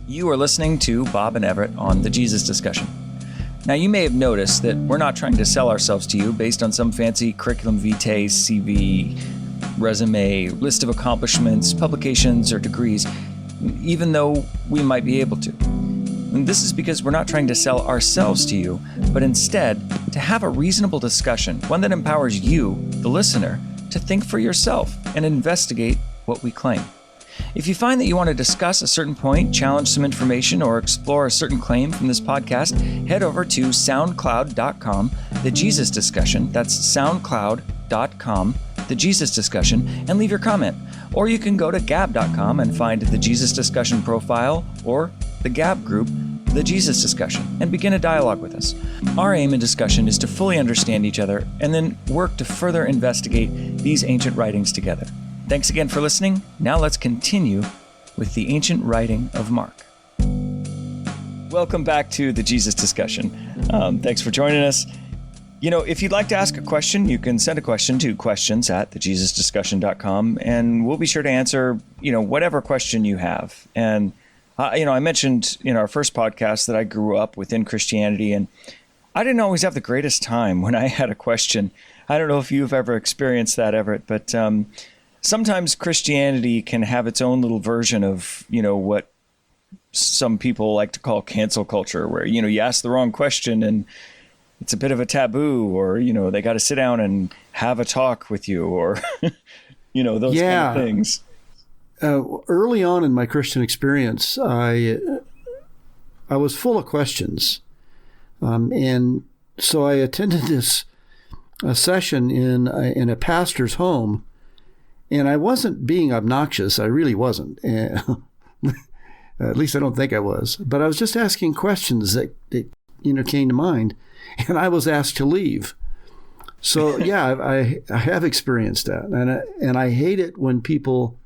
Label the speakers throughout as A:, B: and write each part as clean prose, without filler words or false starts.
A: You are listening to Bob and Everett on The Jesus Discussion. Now, you may have noticed that we're not trying to sell ourselves to you based on some fancy curriculum vitae, CV, resume, list of accomplishments, publications, or degrees, even though we might be able to. And this is because we're not trying to sell ourselves to you, but instead to have a reasonable discussion, one that empowers you, the listener, to think for yourself and investigate what we claim. If you find that you want to discuss a certain point, challenge some information, or explore a certain claim from this podcast, head over to soundcloud.com, The Jesus Discussion. That's soundcloud.com, The Jesus Discussion, and leave your comment. Or you can go to gab.com and find the Jesus Discussion profile or the Gab group, The Jesus Discussion, and begin a dialogue with us. Our aim in discussion is to fully understand each other and then work to further investigate these ancient writings together. Thanks again for listening. Now let's continue with the ancient writing of Mark. Welcome back to the Jesus Discussion. Thanks for joining us. You know, if you'd like to ask a question, you can send a question to questions@thejesusdiscussion.com, and we'll be sure to answer, whatever question you have. And, I mentioned in our first podcast that I grew up within Christianity, and I didn't always have the greatest time when I had a question. I don't know if you've ever experienced that, Everett, but sometimes Christianity can have its own little version of, what some people like to call cancel culture, where, you ask the wrong question and it's a bit of a taboo, or, they got to sit down and have a talk with you, or, those kind of things.
B: Early on in my Christian experience, I was full of questions. And so I attended a session in a pastor's home, and I wasn't being obnoxious. I really wasn't. At least I don't think I was. But I was just asking questions that came to mind, and I was asked to leave. So yeah, I have experienced that, and I hate it when people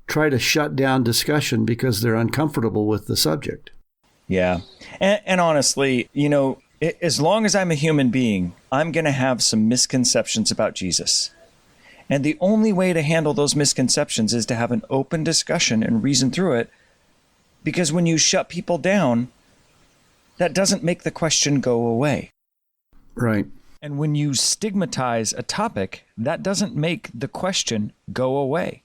B: try to shut down discussion because they're uncomfortable with the subject.
A: Yeah, and honestly, as long as I'm a human being, I'm going to have some misconceptions about Jesus. And the only way to handle those misconceptions is to have an open discussion and reason through it. Because when you shut people down, that doesn't make the question go away.
B: Right.
A: And when you stigmatize a topic, that doesn't make the question go away.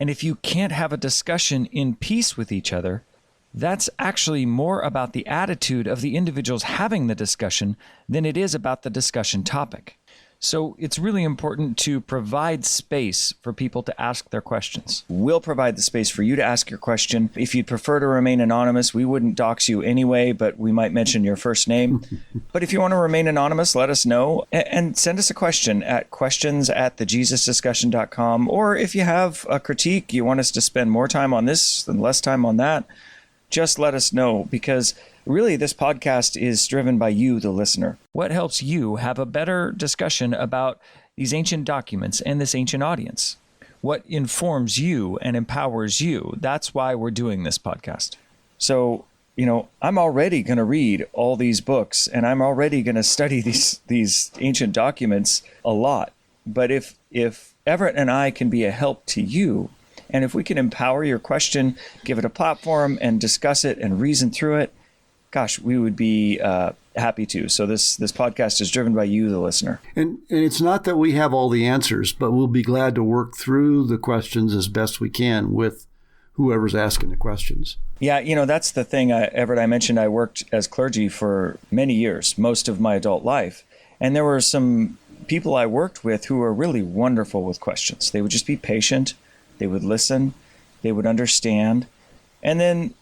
A: And if you can't have a discussion in peace with each other, that's actually more about the attitude of the individuals having the discussion than it is about the discussion topic. So it's really important to provide space for people to ask their questions. We'll provide the space for you to ask your question. If you'd prefer to remain anonymous, we wouldn't dox you anyway, but we might mention your first name. But if you want to remain anonymous, let us know and send us a question at questions@thejesusdiscussion.com. Or if you have a critique, you want us to spend more time on this and less time on that, just let us know, because really this podcast is driven by you, the listener. What helps you have a better discussion about these ancient documents and this ancient audience? What informs you and empowers you? That's why we're doing this podcast. So, I'm already going to read all these books, and I'm already going to study these ancient documents a lot. But if Everett and I can be a help to you, and if we can empower your question, give it a platform and discuss it and reason through it, gosh, we would be happy to. So this podcast is driven by you, the listener.
B: And it's not that we have all the answers, but we'll be glad to work through the questions as best we can with whoever's asking the questions.
A: Yeah, that's the thing, Everett. I mentioned I worked as clergy for many years, most of my adult life. And there were some people I worked with who were really wonderful with questions. They would just be patient. They would listen. They would understand. And then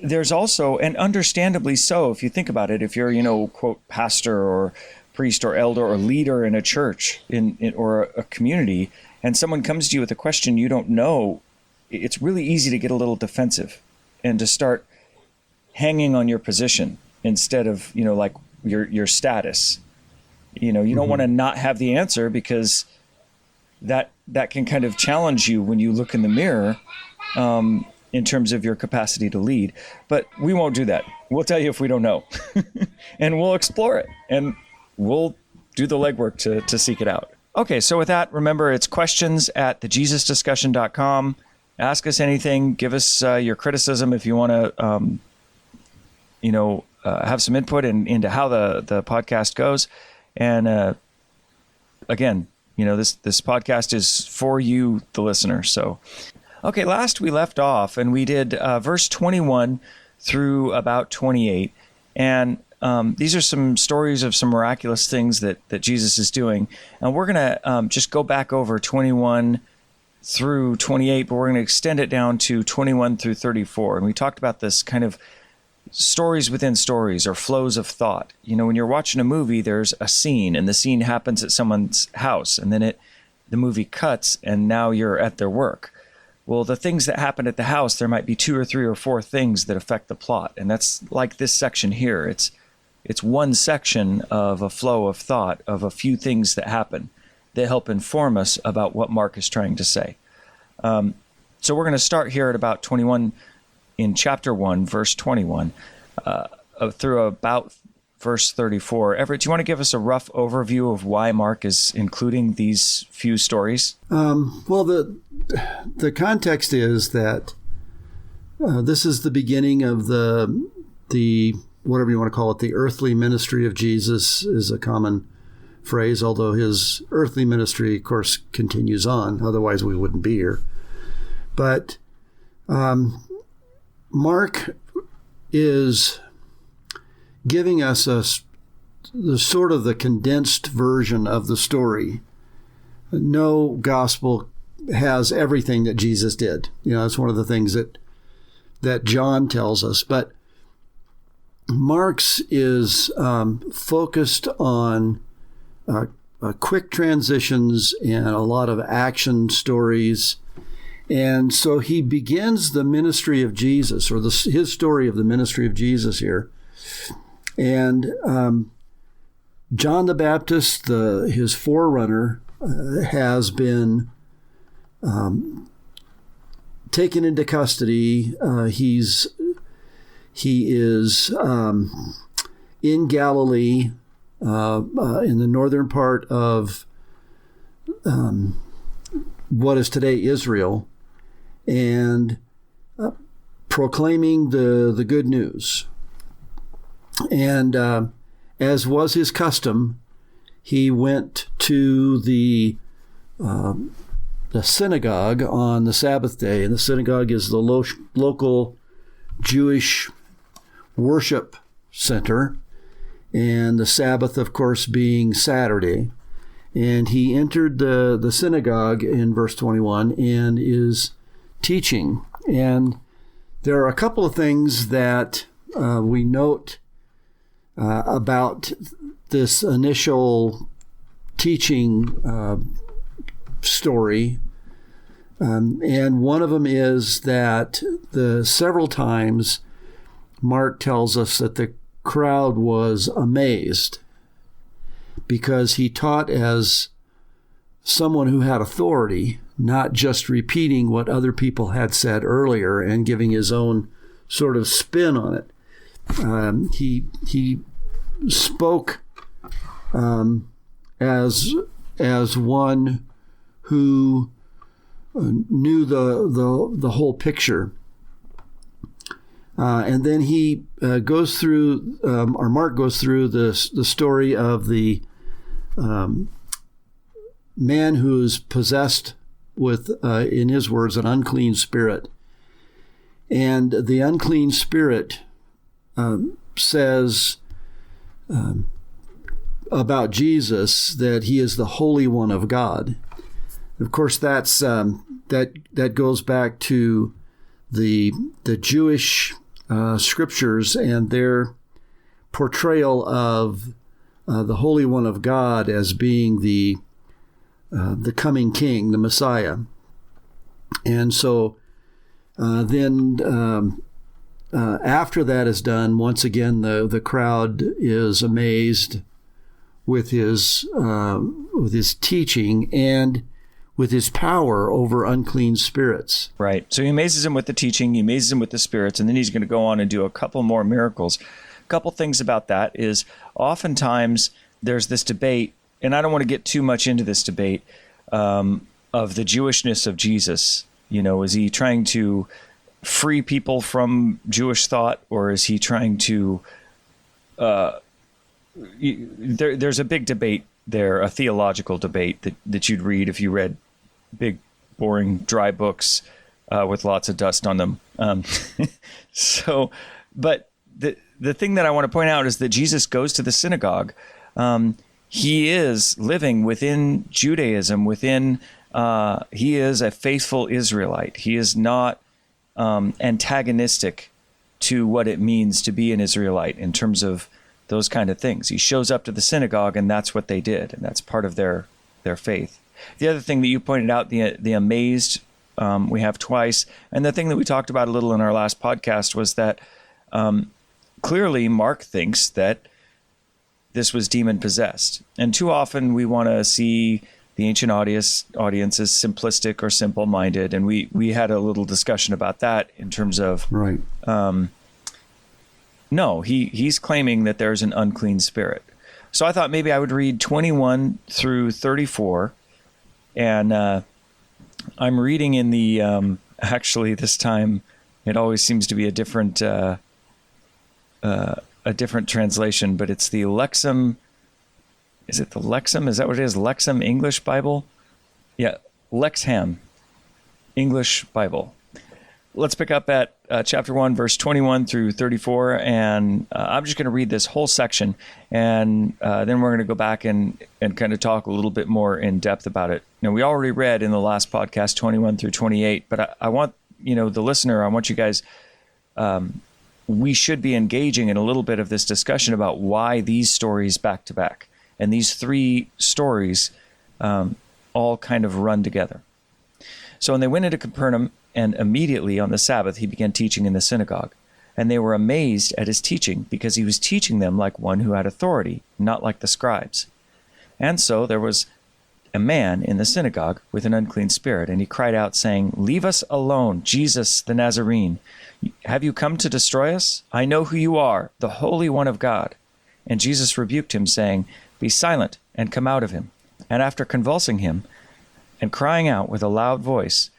A: there's also, and understandably so, if you think about it, if you're, quote, pastor or priest or elder or leader in a church or a community, and someone comes to you with a question you don't know, it's really easy to get a little defensive and to start hanging on your position instead of, like your status. You don't want to not have the answer, because that can kind of challenge you when you look in the mirror, in terms of your capacity to lead. But we won't do that. We'll tell you if we don't know. And we'll explore it. And we'll do the legwork to seek it out. Okay, so with that, remember, it's questions@thejesusdiscussion.com. ask us anything. Give us your criticism if you want to, have some input into how the podcast goes. And again, this podcast is for you, the listener. So, okay, last we left off, and we did verse 21 through about 28. And these are some stories of some miraculous things that Jesus is doing. And we're going to just go back over 21 through 28, but we're going to extend it down to 21 through 34. And we talked about this kind of stories within stories, or flows of thought. When you're watching a movie, there's a scene, and the scene happens at someone's house, and then the movie cuts, and now you're at their work. Well, the things that happen at the house, there might be 2 or 3 or 4 things that affect the plot. And that's like this section here. It's one section of a flow of thought of a few things that happen that help inform us about what Mark is trying to say. So we're going to start here at about 21 in chapter 1, verse 21, through about verse 34. Everett, do you want to give us a rough overview of why Mark is including these few stories?
B: Well, the context is that this is the beginning of the whatever you want to call it, the earthly ministry of Jesus is a common phrase, although his earthly ministry, of course, continues on. Otherwise, we wouldn't be here. But Mark is giving us the condensed version of the story. No gospel has everything that Jesus did. That's one of the things that John tells us. But Mark's is focused on quick transitions and a lot of action stories. And so he begins the ministry of Jesus, or his story of the ministry of Jesus here. And John the Baptist, his forerunner, has been taken into custody. He is in Galilee, in the northern part of what is today Israel, and proclaiming the good news. And as was his custom, he went to the synagogue on the Sabbath day. And the synagogue is the local Jewish worship center, and the Sabbath, of course, being Saturday. And he entered the synagogue in verse 21 and is teaching. And there are a couple of things that we note about this initial teaching story. And one of them is that several times Mark tells us that the crowd was amazed because he taught as someone who had authority, not just repeating what other people had said earlier and giving his own sort of spin on it. He spoke as one who knew the whole picture. And then he goes through, or Mark goes through the story of the man who's possessed with, in his words, an unclean spirit. And the unclean spirit says about Jesus that he is the Holy One of God. Of course, that's that goes back to the Jewish scriptures and their portrayal of the Holy One of God as being the coming King, the Messiah. And so then after that is done, once again the crowd is amazed with his teaching and with his power over unclean spirits.
A: Right. So he amazes him with the teaching, he amazes him with the spirits, and then he's going to go on and do a couple more miracles. A couple things about that is oftentimes there's this debate, and I don't want to get too much into this debate, of the Jewishness of Jesus. Is he trying to free people from Jewish thought, or is he trying to there's a big debate there, a theological debate that you'd read if you read big, boring, dry books with lots of dust on them. But the thing that I want to point out is that Jesus goes to the synagogue. He is living within Judaism, he is a faithful Israelite. He is not antagonistic to what it means to be an Israelite in terms of those kind of things. He shows up to the synagogue, and that's what they did, and that's part of their faith. The other thing that you pointed out, the amazed, we have twice, and the thing that we talked about a little in our last podcast was that clearly Mark thinks that this was demon-possessed. And too often we want to see the ancient audience as simplistic or simple-minded, and we had a little discussion about that in terms of...
B: Right.
A: No, he's claiming that there's an unclean spirit. So I thought maybe I would read 21 through 34, and I'm reading in the... actually, this time, it always seems to be a different translation, but it's the Lexham. Is it the Lexham? Is that what it is? Lexham English Bible? Yeah, Lexham English Bible. Let's pick up at chapter 1, verse 21 through 34, and I'm just going to read this whole section, and then we're going to go back and kind of talk a little bit more in depth about it. We already read in the last podcast 21 through 28, but I want, the listener, I want you guys... we should be engaging in a little bit of this discussion about why these stories back to back. And these three stories all kind of run together. So when they went into Capernaum, and immediately on the Sabbath he began teaching in the synagogue. And they were amazed at his teaching, because he was teaching them like one who had authority, not like the scribes. And so there was a man in the synagogue with an unclean spirit, and he cried out, saying, "Leave us alone, Jesus the Nazarene. Have you come to destroy us? I know who you are, the Holy One of God." And Jesus rebuked him, saying, "Be silent, and come out of him." And after convulsing him, and crying out with a loud voice,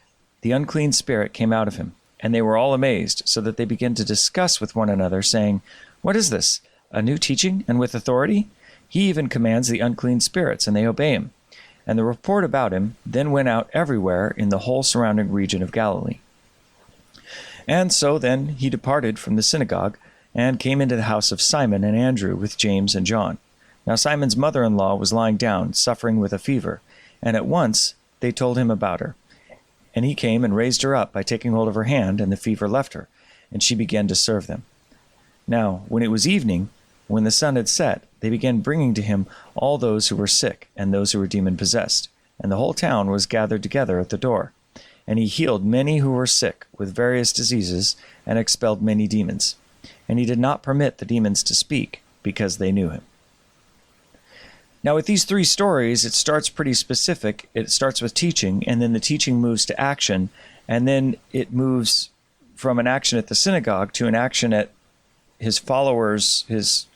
A: the unclean spirit came out of him. And they were all amazed, so that they began to discuss with one another, saying, "What is this? A new teaching, and with authority? He even commands the unclean spirits, and they obey him." And the report about him then went out everywhere in the whole surrounding region of Galilee. And so then he departed from the synagogue, and came into the house of Simon and Andrew with James and John. Now Simon's mother-in-law was lying down, suffering with a fever, and at once they told him about her. And he came and raised her up by taking hold of her hand, and the fever left her, and she began to serve them. Now, when it was evening, when the sun had set, they began bringing to him all those who were sick, and those who were demon-possessed, and the whole town was gathered together at the door. And he healed many who were sick with various diseases, and expelled many demons. And he did not permit the demons to speak, because they knew him. Now, with these three stories, it starts pretty specific. It starts with teaching, and then the teaching moves to action, and then it moves from an action at the synagogue to an action at his followers, his,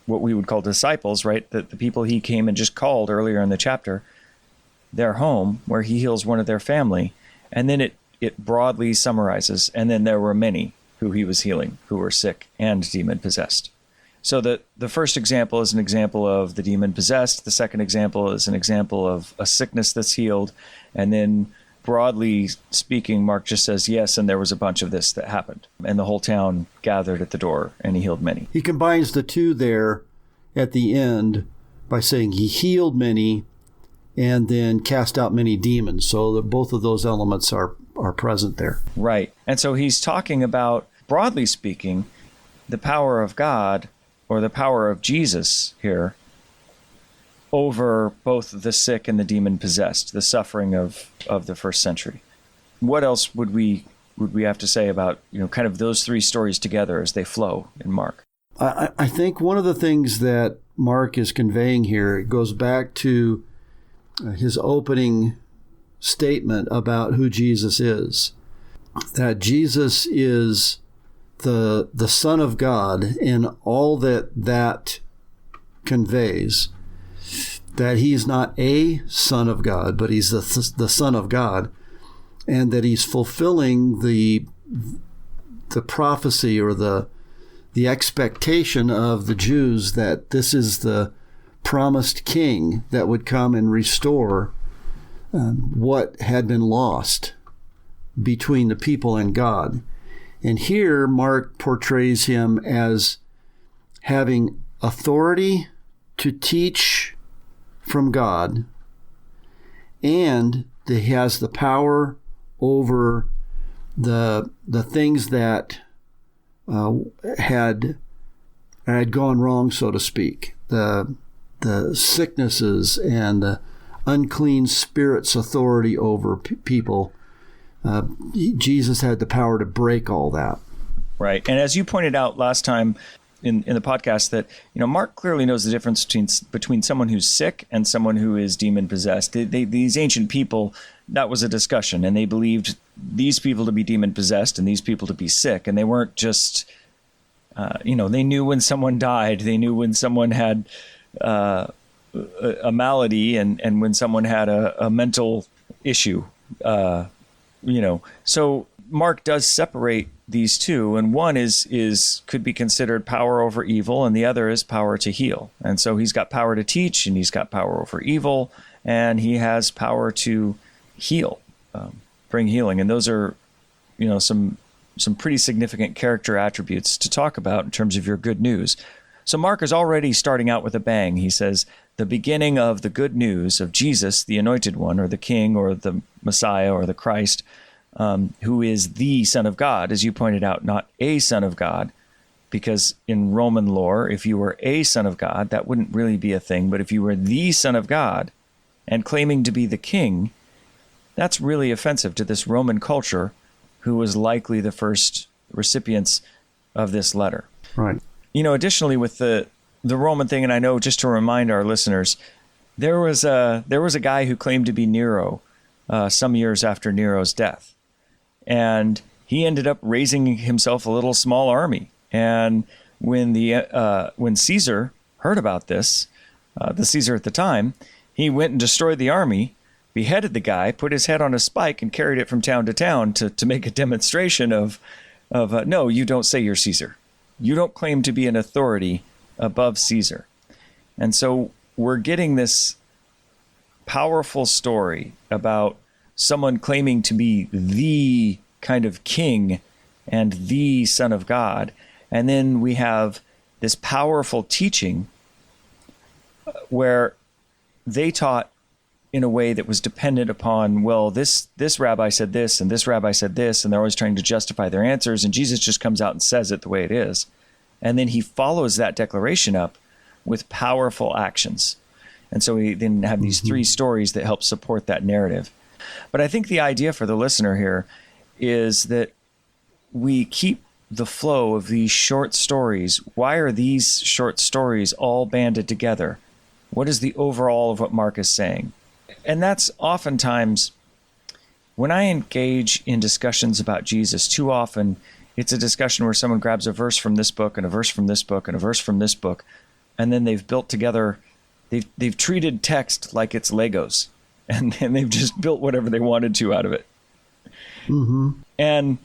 A: what we would call disciples, right? The people he came and just called earlier in the chapter, their home, where he heals one of their family. And then it broadly summarizes, and then there were many who he was healing, who were sick and demon-possessed. So the first example is an example of the demon-possessed. The second example is an example of a sickness that's healed. And then broadly speaking, Mark just says, yes, and there was a bunch of this that happened. And the whole town gathered at the door, and he healed many.
B: He combines the two there at the end by saying he healed many and then cast out many demons. So that both of those elements are present there.
A: Right. And so he's talking about, broadly speaking, the power of God, or the power of Jesus here, over both the sick and the demon-possessed, the suffering of the first century. What else would we have to say about, kind of those three stories together as they flow in Mark?
B: I think one of the things that Mark is conveying here, it goes back to his opening statement about who Jesus is. That Jesus is the Son of God, and all that conveys, that he's not a Son of God, but he's the Son of God. and that he's fulfilling the prophecy or the expectation of the Jews that this is the promised king that would come and restore what had been lost between the people and God. And here Mark portrays him as having authority to teach from God, and that he has the power over the things that had gone wrong, so to speak, the sicknesses and the unclean spirits' authority over people. Jesus had the power to break all that.
A: Right. And as you pointed out last time in the podcast, that Mark clearly knows the difference between someone who's sick and someone who is demon possessed. These ancient people, that was a discussion, and they believed these people to be demon possessed and these people to be sick, and they weren't just they knew when someone died, they knew when someone had a malady, and when someone had a mental issue. So Mark does separate these two, and one is could be considered power over evil, and the other is power to heal. And so he's got power to teach, and he's got power over evil, and he has power to heal, bring healing. And those are, some pretty significant character attributes to talk about in terms of your good news. So Mark is already starting out with a bang. He says, the beginning of the good news of Jesus, the Anointed One, or the King, or the Messiah, or the Christ, who is the Son of God, as you pointed out, not a Son of God, because in Roman lore, if you were a Son of God, that wouldn't really be a thing. But if you were the Son of God and claiming to be the King, that's really offensive to this Roman culture, who was likely the first recipients of this letter.
B: Right.
A: Additionally, with the Roman thing, and I know, just to remind our listeners, there was a guy who claimed to be Nero some years after Nero's death, and he ended up raising himself a little small army. And when Caesar heard about this, the Caesar at the time, he went and destroyed the army, beheaded the guy, put his head on a spike, and carried it from town to town to make a demonstration of no, you don't say you're Caesar. You don't claim to be an authority above Caesar. And so we're getting this powerful story about someone claiming to be the kind of king and the Son of God. And then we have this powerful teaching where they taught in a way that was dependent upon, well, this rabbi said this, and this rabbi said this, and they're always trying to justify their answers, and Jesus just comes out and says it the way it is. And then he follows that declaration up with powerful actions. And so we then have these three stories that help support that narrative. But I think the idea for the listener here is that we keep the flow of these short stories. Why are these short stories all banded together? What is the overall of what Mark is saying? And that's oftentimes, when I engage in discussions about Jesus, too often it's a discussion where someone grabs a verse from this book and a verse from this book and a verse from this book, and then they've built together, they've treated text like it's Legos, and they've just built whatever they wanted to out of it.
B: Mm-hmm.
A: And,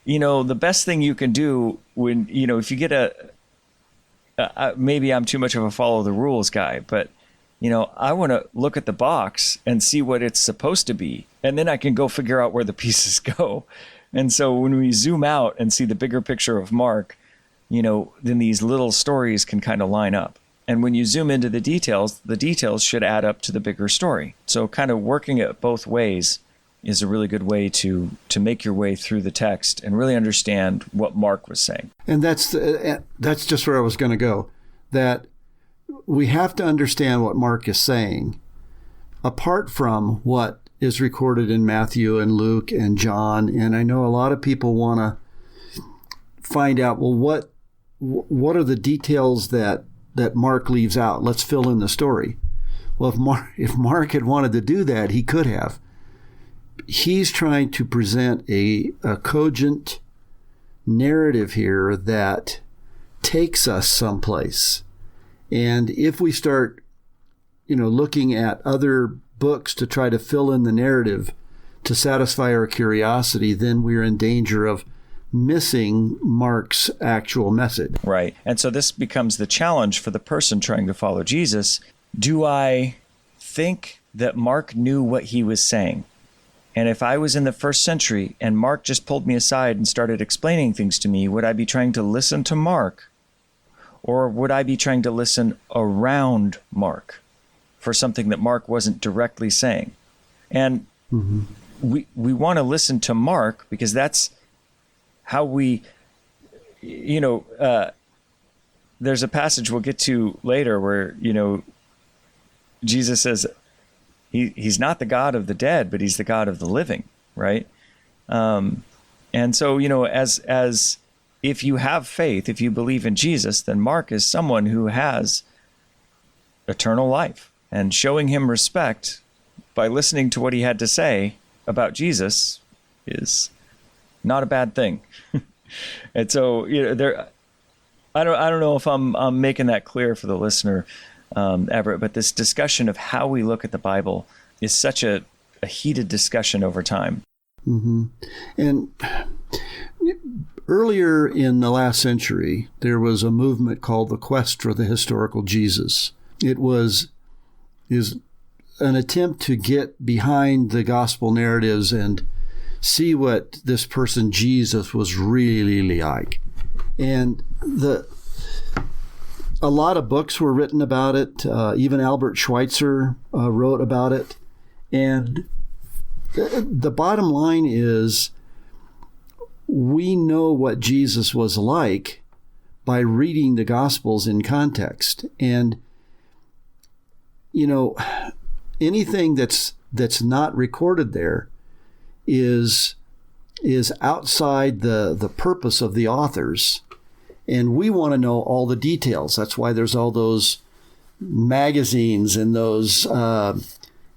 A: the best thing you can do when, if you get maybe I'm too much of a follow the rules guy, but I want to look at the box and see what it's supposed to be, and then I can go figure out where the pieces go. And so when we zoom out and see the bigger picture of Mark, then these little stories can kind of line up. And when you zoom into the details should add up to the bigger story. So kind of working it both ways is a really good way to make your way through the text and really understand what Mark was saying.
B: And that's just where I was going to go, that we have to understand what Mark is saying, apart from what is recorded in Matthew and Luke and John. And I know a lot of people want to find out, well, what are the details that Mark leaves out? Let's fill in the story. Well, if Mark had wanted to do that, he could have. He's trying to present a cogent narrative here that takes us someplace. And if we start, looking at other books to try to fill in the narrative to satisfy our curiosity, then we're in danger of missing Mark's actual message.
A: Right. And so this becomes the challenge for the person trying to follow Jesus. Do I think that Mark knew what he was saying? And if I was in the first century and Mark just pulled me aside and started explaining things to me, would I be trying to listen to Mark? Or would I be trying to listen around Mark for something that Mark wasn't directly saying? And we want to listen to Mark because that's how we, there's a passage we'll get to later where, Jesus says he's not the God of the dead, but he's the God of the living, right? And so, as if you have faith, if you believe in Jesus, then Mark is someone who has eternal life, and showing him respect by listening to what he had to say about Jesus is not a bad thing. And so, I don't know if I'm making that clear for the listener, Everett, but this discussion of how we look at the Bible is such a heated discussion over time.
B: Mm-hmm. And earlier in the last century, there was a movement called the Quest for the Historical Jesus. It is an attempt to get behind the gospel narratives and see what this person Jesus was really like. And a lot of books were written about it. Even Albert Schweitzer wrote about it. And the bottom line is, we know what Jesus was like by reading the Gospels in context. And, anything that's not recorded there is outside the purpose of the authors. And we want to know all the details. That's why there's all those magazines and those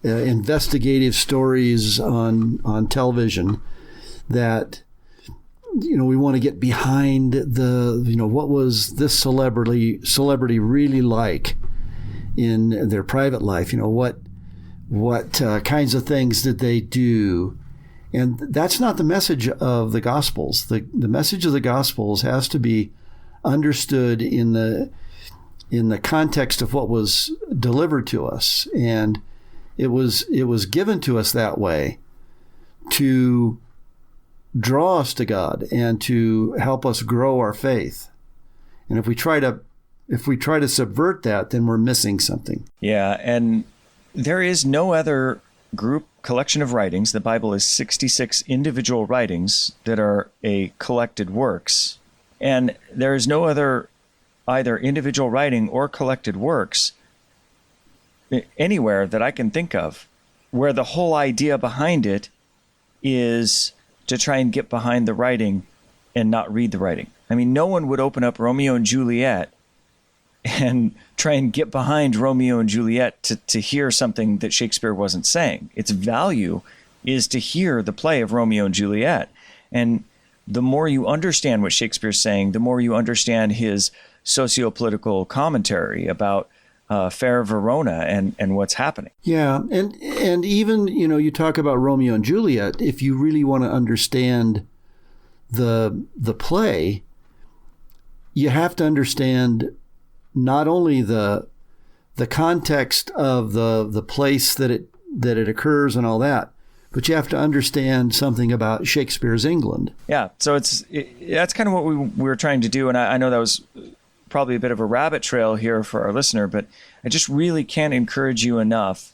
B: investigative stories on television that, we want to get behind what was this celebrity really like in their private life? What kinds of things did they do? And that's not the message of the Gospels. The message of the Gospels has to be understood in the context of what was delivered to us, and it was given to us that way to draw us to God and to help us grow our faith. And if we try to subvert that, then we're missing something.
A: Yeah, and there is no other collection of writings. The Bible is 66 individual writings that are a collected works. And there is no other either individual writing or collected works anywhere that I can think of where the whole idea behind it is to try and get behind the writing and not read the writing. I mean, no one would open up Romeo and Juliet and try and get behind Romeo and Juliet to hear something that Shakespeare wasn't saying. Its value is to hear the play of Romeo and Juliet. And the more you understand what Shakespeare's saying, the more you understand his socio-political commentary about Fair Verona and what's happening.
B: Yeah, and even, you talk about Romeo and Juliet, if you really want to understand the play, you have to understand not only the context of the place that it occurs and all that, but you have to understand something about Shakespeare's England.
A: Yeah, so that's kind of what we were trying to do, and I know that was probably a bit of a rabbit trail here for our listener, but I just really can't encourage you enough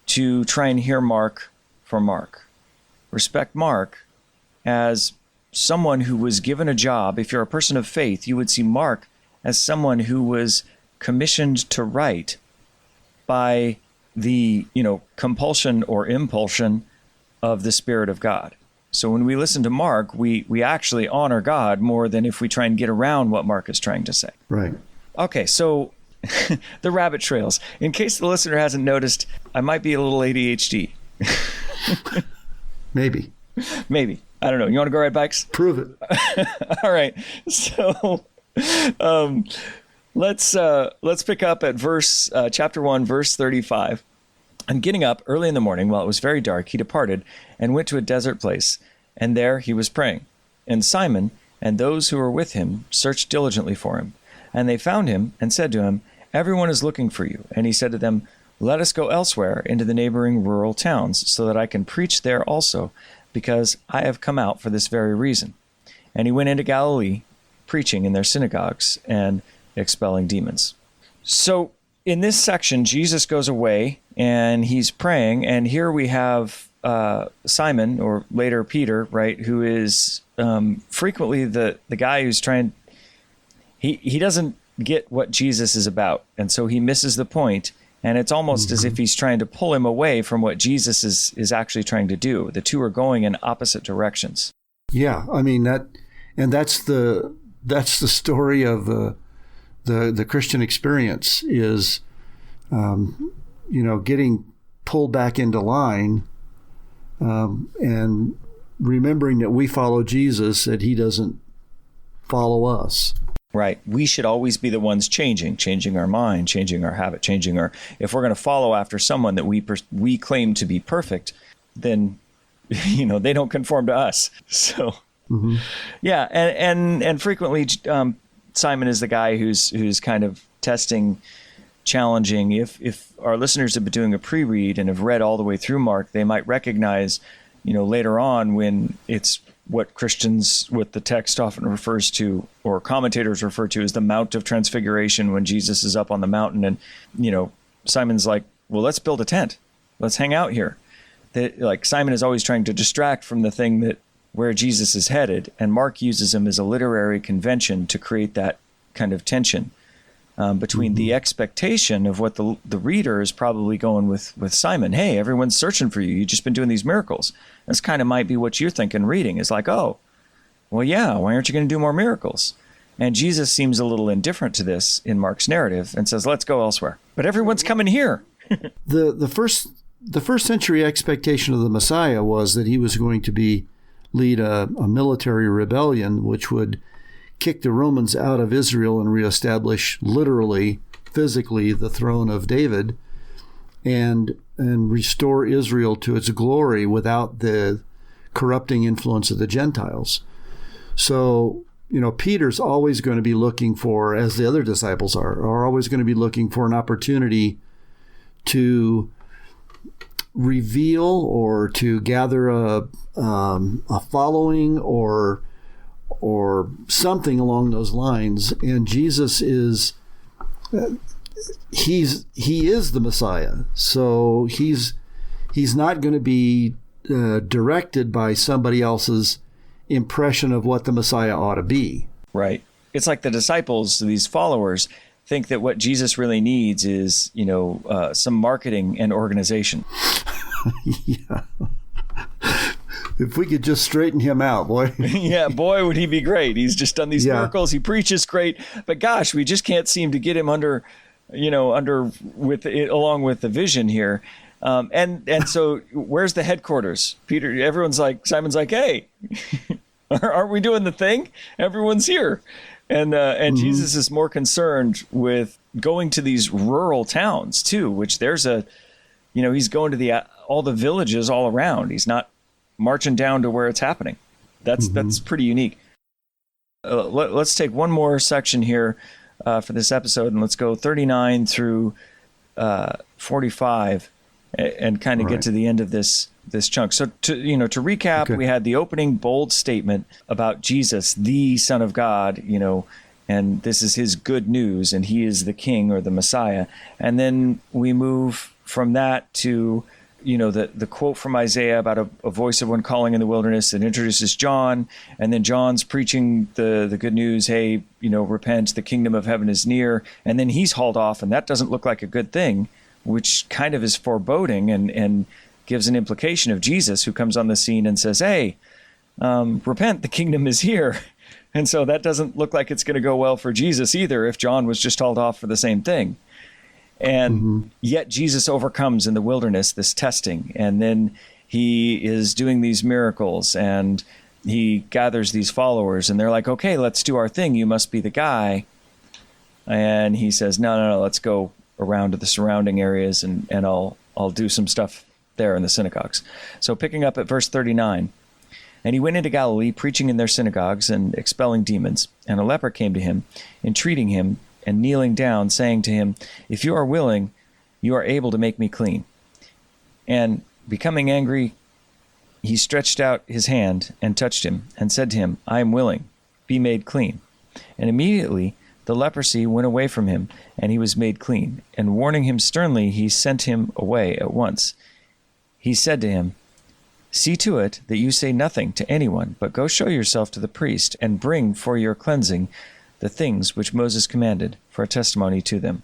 A: to try and hear Mark for Mark. Respect Mark as someone who was given a job. If you're a person of faith, you would see Mark as someone who was commissioned to write by the, compulsion or impulsion of the Spirit of God. So when we listen to Mark, we actually honor God more than if we try and get around what Mark is trying to say.
B: Right.
A: Okay, so the rabbit trails. In case the listener hasn't noticed, I might be a little ADHD.
B: Maybe.
A: I don't know. You want to go ride bikes?
B: Prove it.
A: All right. So let's pick up at chapter 1, verse 35. And getting up early in the morning, while it was very dark, he departed and went to a desert place, and there he was praying. And Simon and those who were with him searched diligently for him. And they found him and said to him, "Everyone is looking for you." And he said to them, "Let us go elsewhere into the neighboring rural towns, so that I can preach there also, because I have come out for this very reason." And he went into Galilee, preaching in their synagogues and expelling demons. So in this section, Jesus goes away and he's praying. And here we have Simon, or later Peter, right, who is frequently the guy who's trying. He doesn't get what Jesus is about. And so he misses the point. And it's almost as if he's trying to pull him away from what Jesus is actually trying to do. The two are going in opposite directions.
B: Yeah, I mean that's the story of the Christian experience is, getting pulled back into line, and remembering that we follow Jesus, that he doesn't follow us.
A: Right. We should always be the ones changing our mind, changing our habit, if we're going to follow after someone that we claim to be perfect, then, they don't conform to us. So, yeah. And frequently, Simon is the guy who's kind of testing, challenging. If our listeners have been doing a pre-read and have read all the way through Mark, they might recognize, later on when it's what the text often refers to, or commentators refer to, as the Mount of Transfiguration, when Jesus is up on the mountain and, Simon's like, well, let's build a tent. Let's hang out here. Simon is always trying to distract from the thing where Jesus is headed. And Mark uses him as a literary convention to create that kind of tension between the expectation of what the reader is probably going with Simon. Hey, everyone's searching for you. You've just been doing these miracles. This kind of might be what you're thinking reading. Is like, oh, well, yeah, why aren't you going to do more miracles? And Jesus seems a little indifferent to this in Mark's narrative and says, let's go elsewhere. But everyone's coming here.
B: The first century expectation of the Messiah was that he was going to lead a military rebellion, which would kick the Romans out of Israel and reestablish literally, physically, the throne of David, and restore Israel to its glory without the corrupting influence of the Gentiles. So, Peter's always going to be looking for, as the other disciples are always going to be looking for an opportunity to reveal or to gather a following or something along those lines. And Jesus is he is the Messiah, so he's not going to be directed by somebody else's impression of what the Messiah ought to be.
A: Right. It's like the disciples, these followers, think that what Jesus really needs is, some marketing and organization.
B: Yeah. If we could just straighten him out, boy.
A: Yeah, boy, would he be great. He's just done these miracles. He preaches great. But gosh, we just can't seem to get him along with the vision here. And so where's the headquarters? Simon's like, hey, aren't we doing the thing? Everyone's here. And Jesus is more concerned with going to these rural towns too, which there's he's going to all the villages all around. He's not marching down to where it's happening. That's pretty unique. Let's take one more section here for this episode, and let's go 39 through 45 and kind of get to the end of this chunk. So to recap, we had the opening bold statement about Jesus, the Son of God, and this is his good news, and he is the King or the Messiah. And then we move from that to the quote from Isaiah about a voice of one calling in the wilderness that introduces John, and then John's preaching the good news, hey, repent, the kingdom of heaven is near, and then he's hauled off, and that doesn't look like a good thing, which kind of is foreboding and gives an implication of Jesus, who comes on the scene and says, hey, repent, the kingdom is here. And so that doesn't look like it's going to go well for Jesus either, if John was just hauled off for the same thing. And yet Jesus overcomes in the wilderness this testing, and then he is doing these miracles, and he gathers these followers, and they're like, okay, let's do our thing. You must be the guy. And he says, no, let's go around to the surrounding areas, and I'll I'll do some stuff there in the synagogues. So picking up at verse 39, and he went into Galilee, preaching in their synagogues and expelling demons. And a leper came to him, entreating him, and kneeling down, saying to him, "If you are willing, you are able to make me clean." And becoming angry, he stretched out his hand and touched him, and said to him, "I am willing, be made clean." And immediately the leprosy went away from him, and he was made clean. And warning him sternly, he sent him away at once. He said to him, "See to it that you say nothing to anyone, but go show yourself to the priest, and bring for your cleansing the things which Moses commanded, for a testimony to them."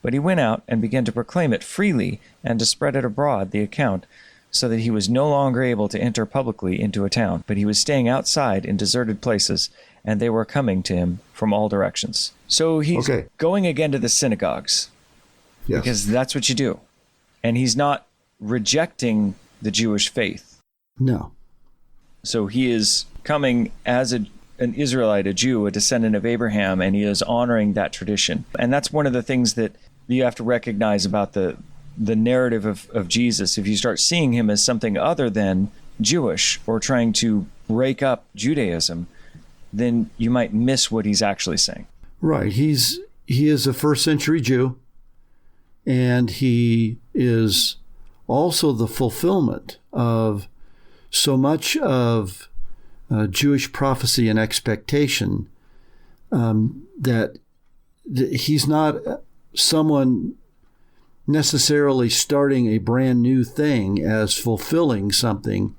A: But he went out and began to proclaim it freely, and to spread it abroad the account, so that he was no longer able to enter publicly into a town, but he was staying outside in deserted places, and they were coming to him from all directions. So he's going again to the synagogues, because that's what you do. And he's not rejecting the Jewish faith.
B: No.
A: So he is coming as an Israelite, a Jew, a descendant of Abraham, and he is honoring that tradition. And that's one of the things that you have to recognize about the narrative of Jesus. If you start seeing him as something other than Jewish or trying to break up Judaism, then you might miss what he's actually saying.
B: Right. He is a first century Jew, and he is also the fulfillment of so much of Jewish prophecy and expectation, that he's not someone necessarily starting a brand new thing as fulfilling something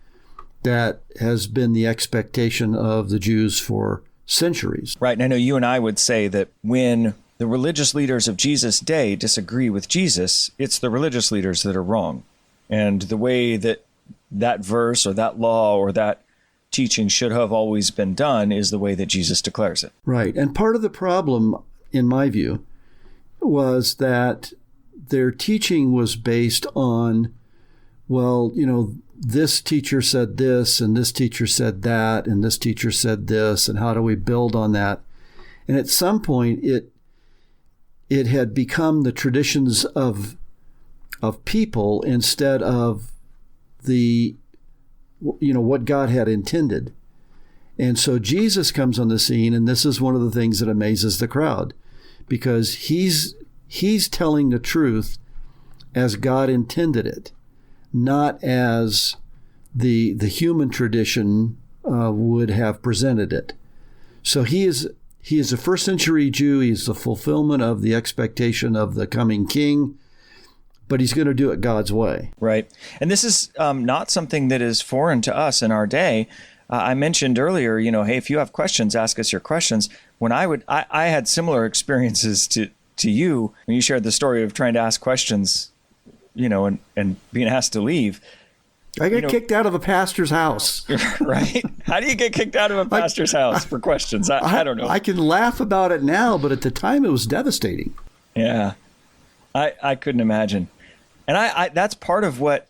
B: that has been the expectation of the Jews for centuries.
A: Right. And I know you and I would say that when the religious leaders of Jesus' day disagree with Jesus, it's the religious leaders that are wrong. And the way that verse or that law or that teaching should have always been done is the way that Jesus declares it.
B: Right. And part of the problem, in my view, was that their teaching was based on, well, this teacher said this, and this teacher said that, and this teacher said this, and how do we build on that? And at some point, it had become the traditions of people instead of what God had intended. And so Jesus comes on the scene, and this is one of the things that amazes the crowd, because he's telling the truth as God intended it, not as the human tradition would have presented it. So he is a first century Jew. He's the fulfillment of the expectation of the coming king, but he's going to do it God's way. Right.
A: And this is not something that is foreign to us in our day. I mentioned earlier, hey, if you have questions, ask us your questions. When I had similar experiences to you when you shared the story of trying to ask questions, and being asked to leave.
B: I got kicked out of a pastor's house.
A: Right? How do you get kicked out of a pastor's house for questions? I don't know.
B: I can laugh about it now, but at the time it was devastating.
A: Yeah. I couldn't imagine. And I that's part of what,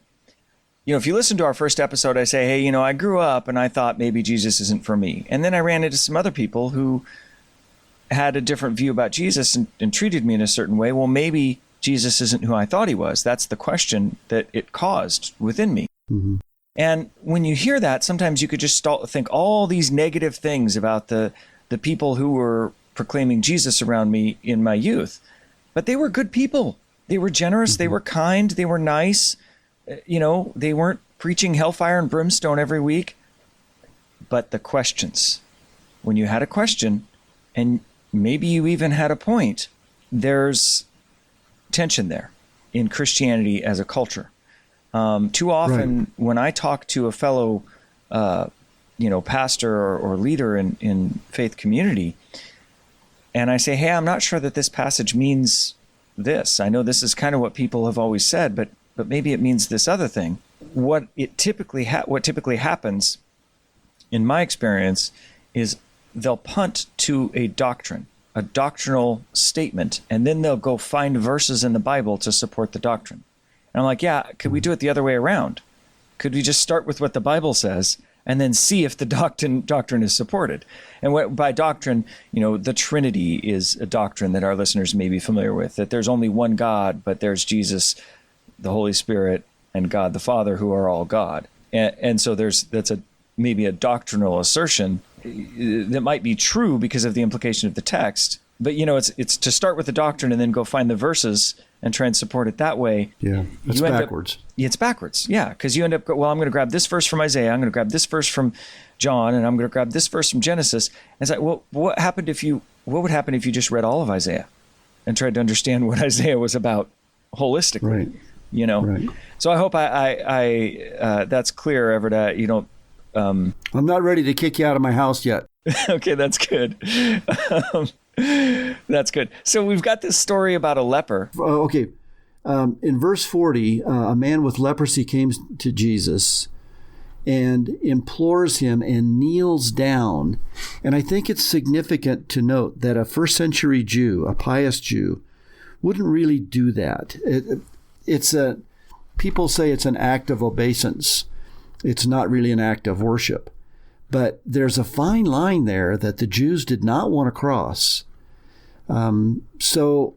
A: if you listen to our first episode, I say, hey, I grew up and I thought maybe Jesus isn't for me. And then I ran into some other people who had a different view about Jesus and treated me in a certain way. Well, maybe Jesus isn't who I thought he was. That's the question that it caused within me.
B: Mm-hmm.
A: And when you hear that, sometimes you could just think all these negative things about the people who were proclaiming Jesus around me in my youth. But they were good people. They were generous. Mm-hmm. They were kind. They were nice. They weren't preaching hellfire and brimstone every week. But the questions, when you had a question, and maybe you even had a point, there's tension there in Christianity as a culture. Too often when I talk to a fellow, pastor or leader in faith community, and I say, hey, I'm not sure that this passage means this. I know this is kind of what people have always said, but maybe it means this other thing. What typically happens, in my experience, is they'll punt to a doctrinal statement, and then they'll go find verses in the Bible to support the doctrine. And I'm like, yeah, could we do it the other way around? Could we just start with what the Bible says and then see if the doctrine is supported? And by doctrine, the Trinity is a doctrine that our listeners may be familiar with, that there's only one God, but there's Jesus the Holy Spirit, and God the Father, who are all God. And so that's maybe a doctrinal assertion that might be true because of the implication of the text. But, it's to start with the doctrine and then go find the verses and try and support it that way.
B: Yeah, it's backwards.
A: It's backwards, yeah, because you end up, I'm going to grab this verse from Isaiah, I'm going to grab this verse from John, and I'm going to grab this verse from Genesis. And it's like, well, what would happen if you just read all of Isaiah and tried to understand what Isaiah was about holistically?
B: Right. Right.
A: So I hope I that's clear, Everett. You don't.
B: I'm not ready to kick you out of my house yet.
A: Okay, that's good. That's good. So we've got this story about a leper.
B: Okay. In verse 40, a man with leprosy came to Jesus and implores him and kneels down. And I think it's significant to note that a first century Jew, a pious Jew, wouldn't really do that. People say it's an act of obeisance. It's not really an act of worship. But there's a fine line there that the Jews did not want to cross. So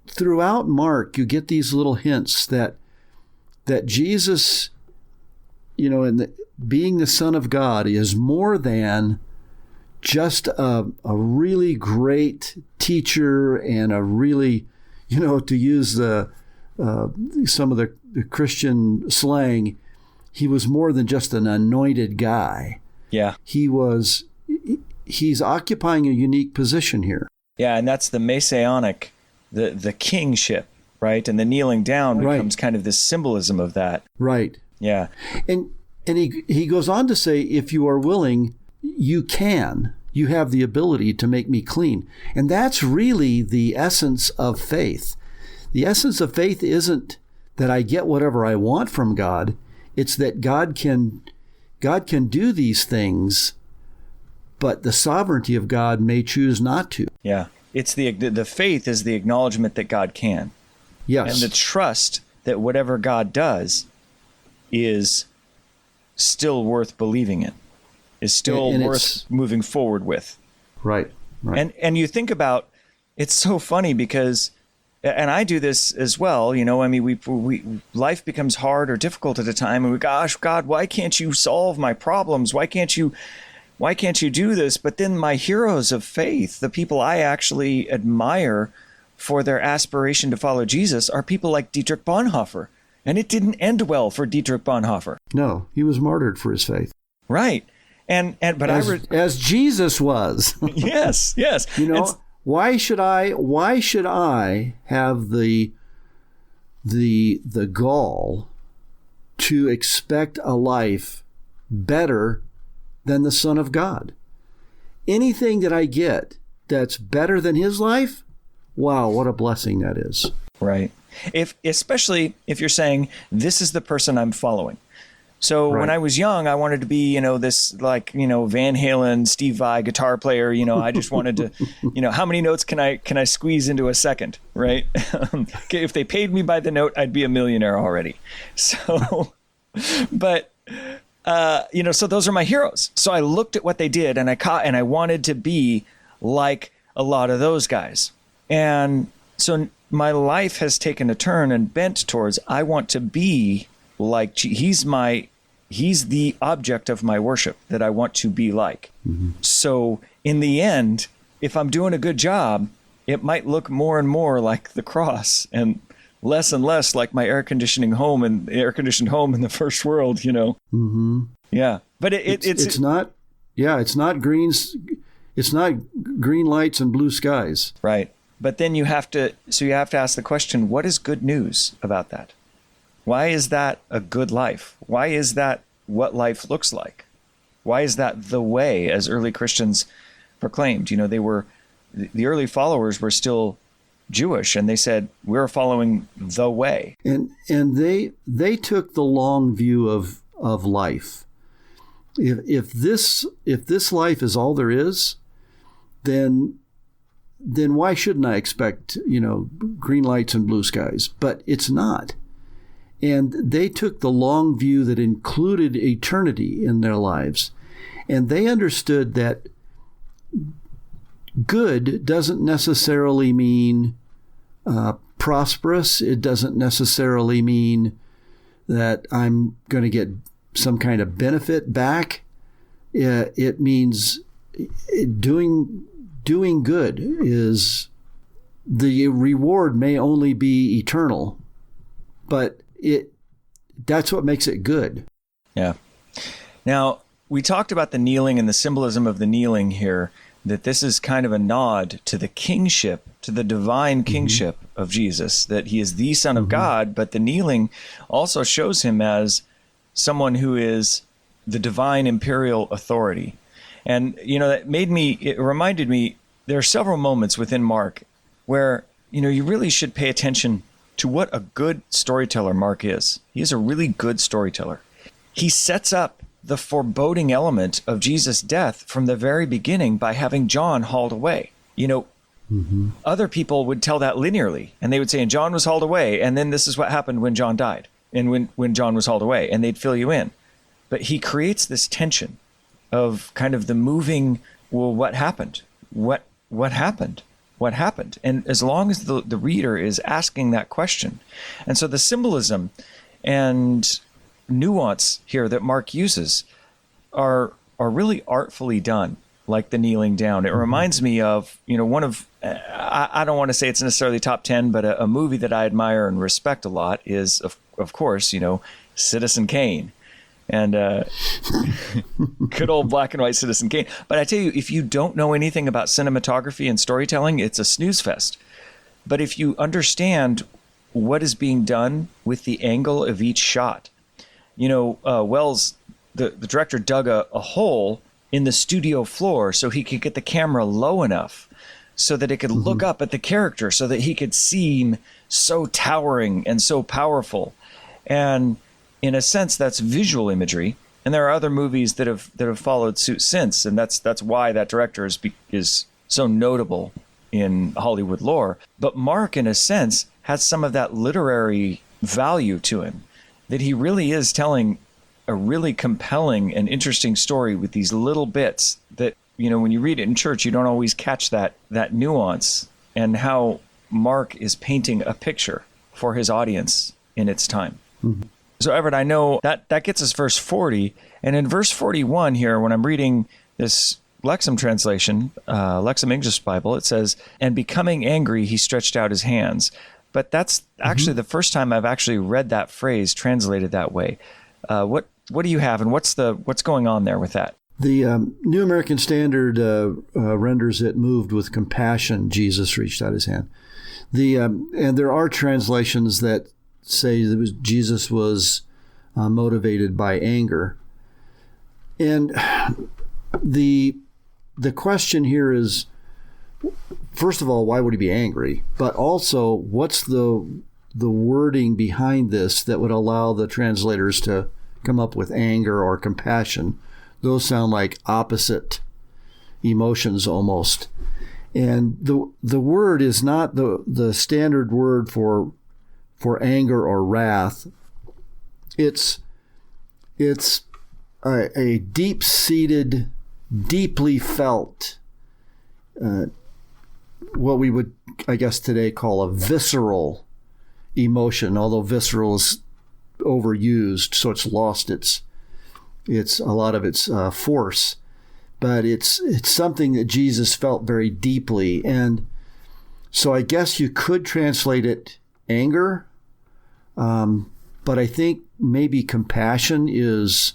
B: throughout Mark, you get these little hints that Jesus, being the Son of God, is more than just a really great teacher and a really, to use some of the Christian slang, he was more than just an anointed guy.
A: Yeah.
B: He's occupying a unique position here. Yeah,
A: and that's the Messianic, the kingship, right? And the kneeling down becomes kind of this symbolism of that.
B: Right.
A: Yeah.
B: And he goes on to say, if you are willing, you have the ability to make me clean. And that's really the essence of faith. The essence of faith isn't that I get whatever I want from God. It's that God can do these things, but the sovereignty of God may choose not to.
A: Yeah. It's the faith is the acknowledgement that God can.
B: Yes.
A: And the trust that whatever God does is still worth believing in, is still worth moving forward with.
B: Right.
A: And you think about, it's so funny because, and I do this as well, we life becomes hard or difficult at a time, and gosh, God, why can't you solve my problems? Why can't you do this? But then my heroes of faith, the people I actually admire for their aspiration to follow Jesus, are people like Dietrich Bonhoeffer. And it didn't end well for Dietrich Bonhoeffer.
B: No, he was martyred for his faith.
A: Right. But
B: as Jesus was.
A: Yes.
B: Why should I have the gall to expect a life better than the Son of God? Anything that I get that's better than his life, wow, what a blessing that is.
A: Right. Especially if you're saying, this is the person I'm following. So when I was young, I wanted to be, this Van Halen, Steve Vai guitar player. I just wanted to, how many notes can I squeeze into a second, right? If they paid me by the note, I'd be a millionaire already. So, but, so those are my heroes. So I looked at what they did and I wanted to be like a lot of those guys. And so my life has taken a turn and bent towards, I want to be like, he's the object of my worship that I want to be like. Mm-hmm. So in the end, if I'm doing a good job, it might look more and more like the cross and less like my air-conditioned home in the first world,
B: Mm-hmm.
A: Yeah. But it's not
B: greens. It's not green lights and blue skies.
A: Right. But then you have to ask the question, what is good news about that? Why is that a good life? Why is that what life looks like? Why is that the way, as early Christians proclaimed? The early followers were still Jewish, and they said, we're following the way.
B: And they took the long view of life. If this life is all there is, then why shouldn't I expect, green lights and blue skies? But it's not. And they took the long view that included eternity in their lives. And they understood that good doesn't necessarily mean prosperous. It doesn't necessarily mean that I'm going to get some kind of benefit back. It means doing good is the reward may only be eternal, but that's what makes it good.
A: Yeah. Now, we talked about the kneeling and the symbolism of the kneeling here, that this is kind of a nod to the kingship, to the divine kingship of Jesus, that he is the Son of God, but the kneeling also shows him as someone who is the divine imperial authority. And, it reminded me, there are several moments within Mark where, you really should pay attention to what a good storyteller Mark is. He is a really good storyteller. He sets up the foreboding element of Jesus' death from the very beginning by having John hauled away. Other people would tell that linearly, and they would say, and John was hauled away, and then this is what happened when John died, and when John was hauled away, and they'd fill you in. But he creates this tension of kind of the moving, well, what happened? What happened? What happened? And as long as the reader is asking that question. And so the symbolism and nuance here that Mark uses are really artfully done, like the kneeling down. It reminds me of, one of, I don't want to say it's necessarily top 10, but a movie that I admire and respect a lot is, of course, Citizen Kane. And good old black and white Citizen Kane. But I tell you, if you don't know anything about cinematography and storytelling, it's a snooze fest. But if you understand what is being done with the angle of each shot, Wells, the director, dug a hole in the studio floor so he could get the camera low enough so that it could look up at the character, so that he could seem so towering and so powerful. And in a sense, that's visual imagery, and there are other movies that have followed suit since, and that's why that director is so notable in Hollywood lore. But Mark, in a sense, has some of that literary value to him, that he really is telling a really compelling and interesting story with these little bits that, when you read it in church, you don't always catch that nuance, and how Mark is painting a picture for his audience in its time. So, Everett, I know that gets us verse 40. And in verse 41 here, when I'm reading this Lexham translation, Lexham English Bible, it says, and becoming angry, he stretched out his hands. But that's actually the first time I've actually read that phrase translated that way. What do you have, and what's going on there with that?
B: The New American Standard renders it, moved with compassion, Jesus reached out his hand. And there are translations that say that Jesus was motivated by anger. And the question here is, first of all, why would he be angry? But also, what's the wording behind this that would allow the translators to come up with anger or compassion? Those sound like opposite emotions almost. And the word is not the standard word for anger or wrath. It's a deep-seated, deeply felt, what we would, I guess, today call a visceral emotion, although visceral is overused, so it's lost its a lot of its force. But it's something that Jesus felt very deeply. And so I guess you could translate it anger, but I think maybe compassion is,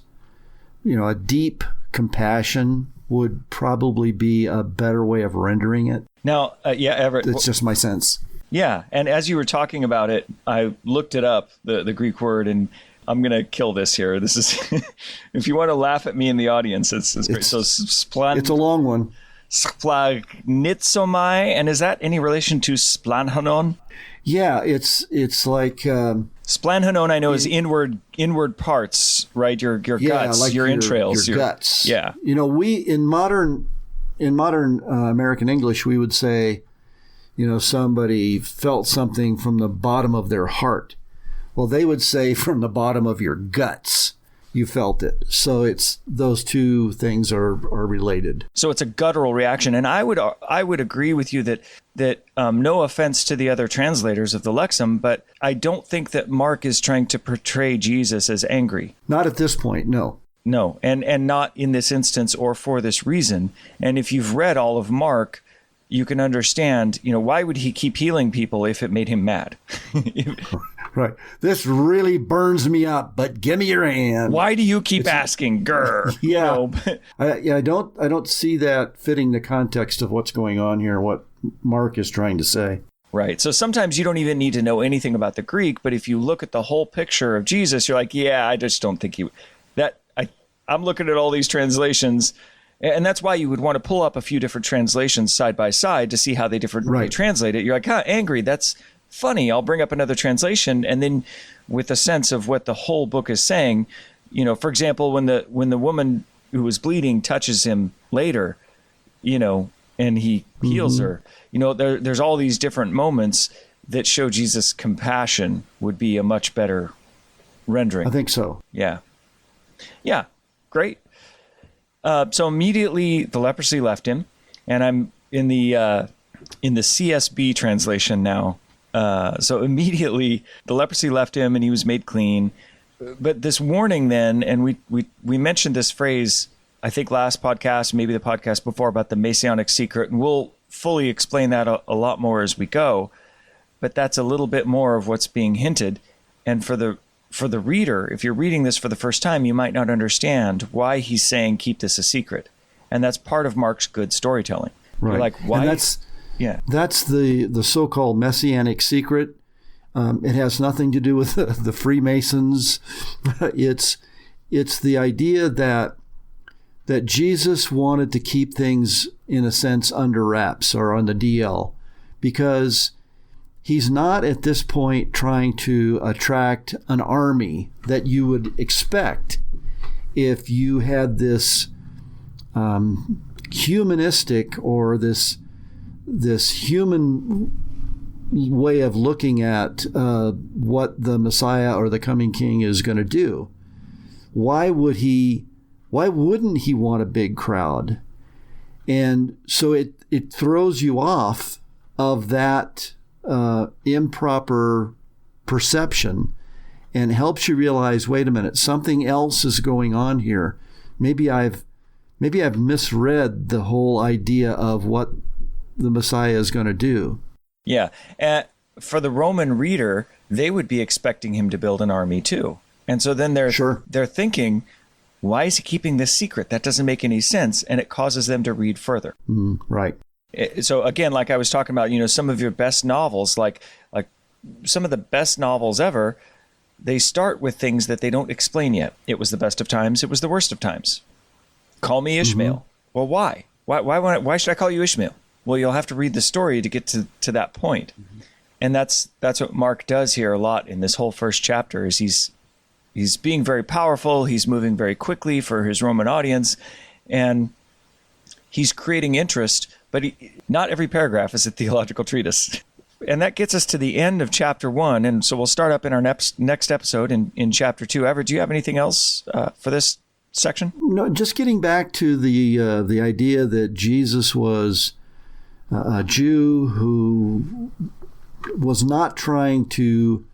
B: a deep compassion would probably be a better way of rendering it.
A: Now, Everett.
B: That's just my sense.
A: Yeah, and as you were talking about it, I looked it up, the Greek word, and I'm going to kill this here. This is, if you want to laugh at me in the audience, it's great. So
B: it's a long one.
A: Splagnitsomai, and is that any relation to splanhanon?
B: Yeah, it's like
A: splanhanon. I know is inward parts, right? Your guts, like your entrails,
B: your guts.
A: Yeah.
B: We in modern American English, we would say, somebody felt something from the bottom of their heart. Well, they would say from the bottom of your guts. you felt it. So it's those two things are related.
A: So it's a guttural reaction, and I would agree with you that no offense to the other translators of the Lexham, but I don't think that Mark is trying to portray Jesus as angry.
B: Not at this point, no.
A: No, and not in this instance or for this reason. And if you've read all of Mark, you can understand, why would he keep healing people if it made him mad?
B: Right. This really burns me up, but give me your hand.
A: Why do you keep asking? Grr.
B: Yeah. I don't see that fitting the context of what's going on here, what Mark is trying to say.
A: Right. So sometimes you don't even need to know anything about the Greek, but if you look at the whole picture of Jesus, you're like, yeah, I just don't think I'm looking at all these translations, and that's why you would want to pull up a few different translations side by side to see how they differently translate it. You're like, angry, that's funny. I'll bring up another translation, and then with a sense of what the whole book is saying, for example, when the woman who was bleeding touches him later, and he heals her, there's all these different moments that show Jesus' compassion would be a much better rendering.
B: I think so.
A: Yeah. Great. So immediately the leprosy left him, and I'm in the CSB translation now. So immediately the leprosy left him and he was made clean. But this warning then, and we mentioned this phrase, I think last podcast, maybe the podcast before, about the Messianic Secret, and we'll fully explain that a lot more as we go. But that's a little bit more of what's being hinted. And for the reader, if you're reading this for the first time, you might not understand why he's saying keep this a secret. And that's part of Mark's good storytelling.
B: Right.
A: You're like, why?
B: And that's the so-called Messianic Secret. It has nothing to do with the Freemasons. It's the idea that Jesus wanted to keep things, in a sense, under wraps or on the DL, because he's not at this point trying to attract an army that you would expect if you had this humanistic or this human way of looking at what the Messiah or the coming King is going to do. Why wouldn't he want a big crowd? And so it throws you off of that improper perception and helps you realize, wait a minute, something else is going on here. Maybe I've misread the whole idea of what the Messiah is going to do.
A: Yeah. For the Roman reader, they would be expecting him to build an army too. And so then they're thinking, why is he keeping this secret? That doesn't make any sense. And it causes them to read further.
B: Right.
A: So again, like I was talking about, some of your best novels, like some of the best novels ever, they start with things that they don't explain yet. It was the best of times. It was the worst of times. Call me Ishmael. Well, why? Why should I call you Ishmael? Well, you'll have to read the story to get to that point. And that's what Mark does here a lot in this whole first chapter. Is he's being very powerful. He's moving very quickly for his Roman audience, and he's creating interest. But not every paragraph is a theological treatise. And that gets us to the end of chapter 1. And so we'll start up in our next episode in chapter 2. Everett, do you have anything else for this section?
B: No, just getting back to the idea that Jesus was a Jew who was not trying to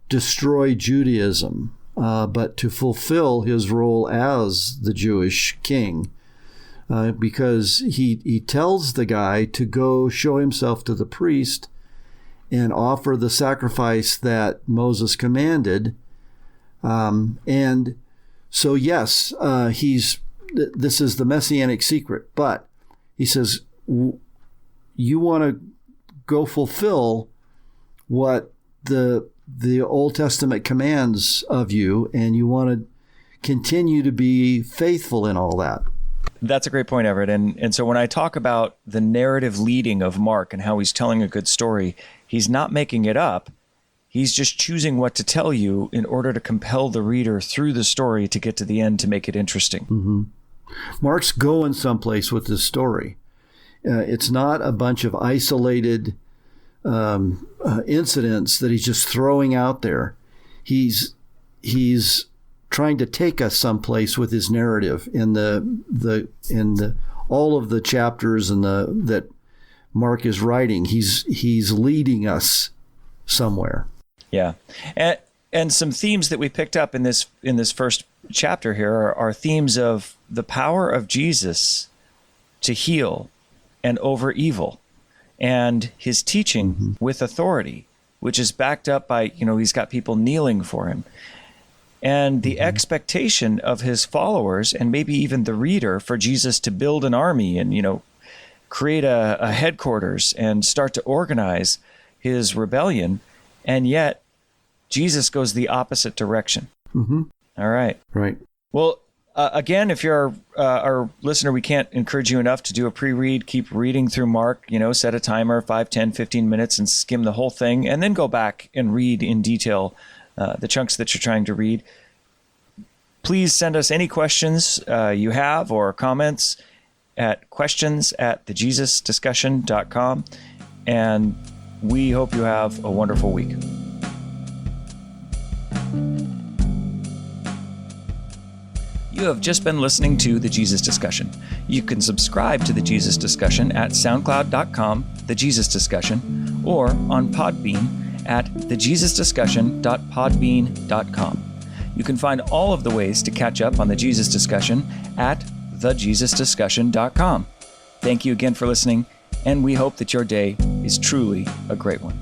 B: destroy Judaism, but to fulfill his role as the Jewish king. Because he tells the guy to go show himself to the priest and offer the sacrifice that Moses commanded. And so, yes, this is the Messianic Secret, but he says, you want to go fulfill what the Old Testament commands of you, and you want to continue to be faithful in all that.
A: That's a great point, Everett. And so when I talk about the narrative leading of Mark and how he's telling a good story, he's not making it up. He's just choosing what to tell you in order to compel the reader through the story to get to the end to make it interesting.
B: Mark's going someplace with this story. It's not a bunch of isolated incidents that he's just throwing out there. He's trying to take us someplace with his narrative in the all of the chapters and that Mark is writing. He's leading us somewhere.
A: Yeah, and some themes that we picked up in this first chapter here are themes of the power of Jesus to heal and over evil, and his teaching with authority, which is backed up by, he's got people kneeling for him, and the expectation of his followers and maybe even the reader for Jesus to build an army and, create a headquarters and start to organize his rebellion. And yet Jesus goes the opposite direction. All right.
B: Right.
A: Well, again, if you're our listener, we can't encourage you enough to do a pre-read. Keep reading through Mark, set a timer, 5, 10, 15 minutes, and skim the whole thing, and then go back and read in detail the chunks that you're trying to read. Please send us any questions you have or comments at questions@thejesusdiscussion.com, and we hope you have a wonderful week. You have just been listening to The Jesus Discussion. You can subscribe to The Jesus Discussion at soundcloud.com, The Jesus Discussion, or on Podbean at thejesusdiscussion.podbean.com. You can find all of the ways to catch up on The Jesus Discussion at thejesusdiscussion.com. Thank you again for listening, and we hope that your day is truly a great one.